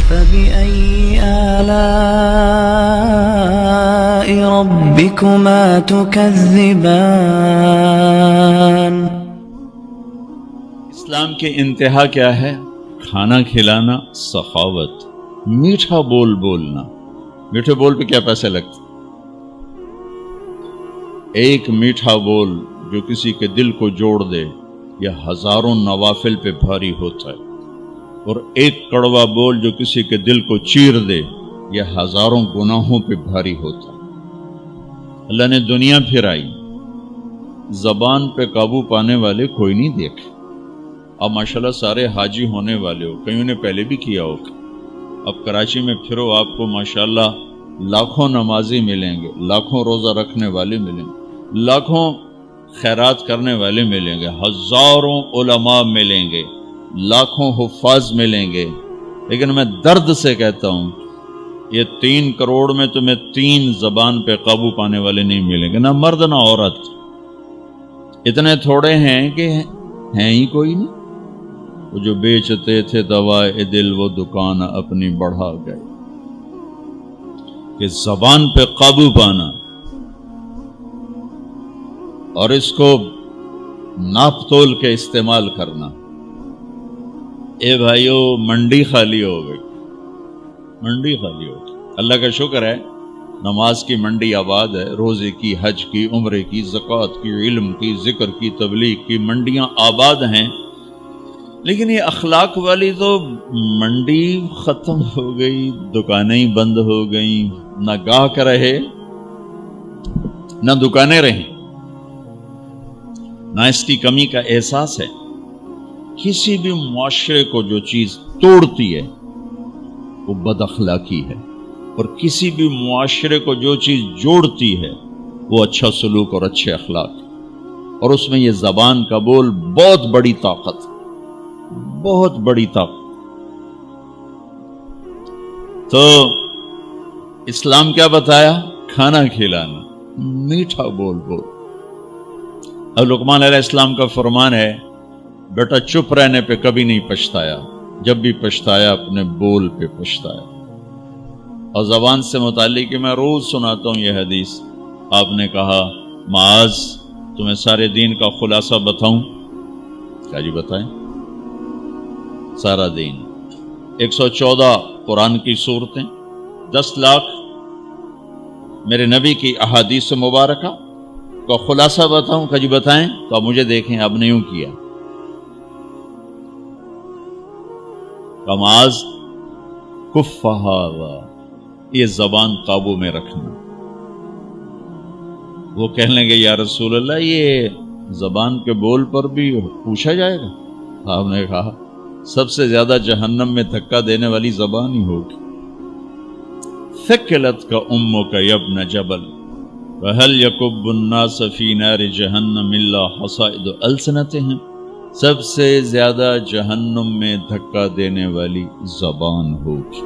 فبأي آلاء ربكما تكذبان۔ اسلام کے انتہا کیا ہے؟ کھانا کھلانا، سخاوت، میٹھا بول بولنا۔ میٹھے بول پہ کیا پیسے لگتے؟ ایک میٹھا بول جو کسی کے دل کو جوڑ دے یا ہزاروں نوافل پہ بھاری ہوتا ہے، اور ایک کڑوا بول جو کسی کے دل کو چیر دے یا ہزاروں گناہوں پہ بھاری ہوتا ہے۔ اللہ نے دنیا پھرائی، زبان پہ قابو پانے والے کوئی نہیں دیکھے۔ اب ماشاءاللہ سارے حاجی ہونے والے ہو، کئیوں نے پہلے بھی کیا ہوگا۔ اب کراچی میں پھرو، آپ کو ماشاءاللہ لاکھوں نمازی ملیں گے، لاکھوں روزہ رکھنے والے ملیں گے، لاکھوں خیرات کرنے والے ملیں گے، ہزاروں علماء ملیں گے، لاکھوں حفاظ ملیں گے، لیکن میں درد سے کہتا ہوں یہ 3 کروڑ میں تمہیں 3 زبان پہ قابو پانے والے نہیں ملیں گے، نہ مرد نہ عورت۔ اتنے تھوڑے ہیں کہ ہیں ہی کوئی نہیں۔ وہ جو بیچتے تھے دوائے دل وہ دکان اپنی بڑھا گئے۔ کہ زبان پہ قابو پانا اور اس کو ناپ تول کے استعمال کرنا۔ اے بھائیو، منڈی خالی ہو گئی، منڈی خالی ہو گئی۔ اللہ کا شکر ہے نماز کی منڈی آباد ہے، روزے کی، حج کی، عمرے کی، زکوٰۃ کی، علم کی، ذکر کی، تبلیغ کی منڈیاں آباد ہیں، لیکن یہ اخلاق والی تو منڈی ختم ہو گئی، دکانیں بند ہو گئیں، نہ گاہک رہے نہ دکانیں رہیں، نہ اس کی کمی کا احساس ہے۔ کسی بھی معاشرے کو جو چیز توڑتی ہے وہ بد اخلاقی ہے، اور کسی بھی معاشرے کو جو چیز جوڑتی ہے وہ اچھا سلوک اور اچھے اخلاق، اور اس میں یہ زبان کا بول بہت بڑی طاقت، بہت بڑی طاقت۔ تو اسلام کیا بتایا؟ کھانا کھلانا، میٹھا بول بول۔ اب لقمان علیہ السلام کا فرمان ہے، بیٹا چپ رہنے پہ کبھی نہیں پچھتایا، جب بھی پچھتایا اپنے بول پہ پچھتایا۔ اور زبان سے متعلق میں روز سناتا ہوں یہ حدیث۔ آپ نے کہا معاذ تمہیں سارے دین کا خلاصہ بتاؤں؟ کیا جی بتائیں؟ سارا دین 114 قرآن کی سورتیں، 10 لاکھ میرے نبی کی احادیث مبارکہ کا خلاصہ بتاؤں؟ کہ جی بتائیں؟ تو اب مجھے دیکھیں، اب نے یوں کیا، معاذ کف ھذا، یہ زبان قابو میں رکھنا۔ وہ کہنے لگے یا رسول اللہ یہ زبان کے بول پر بھی پوچھا جائے گا؟ آپ نے کہا سب سے زیادہ جہنم میں دھکا دینے والی زبان ہی ہوگی۔ ثقلت کا امک یا ابن جبل وهل يكب الناس في نار جہنم الا حصائد السنتهم، سب سے زیادہ جہنم میں دھکا دینے والی زبان ہوگی۔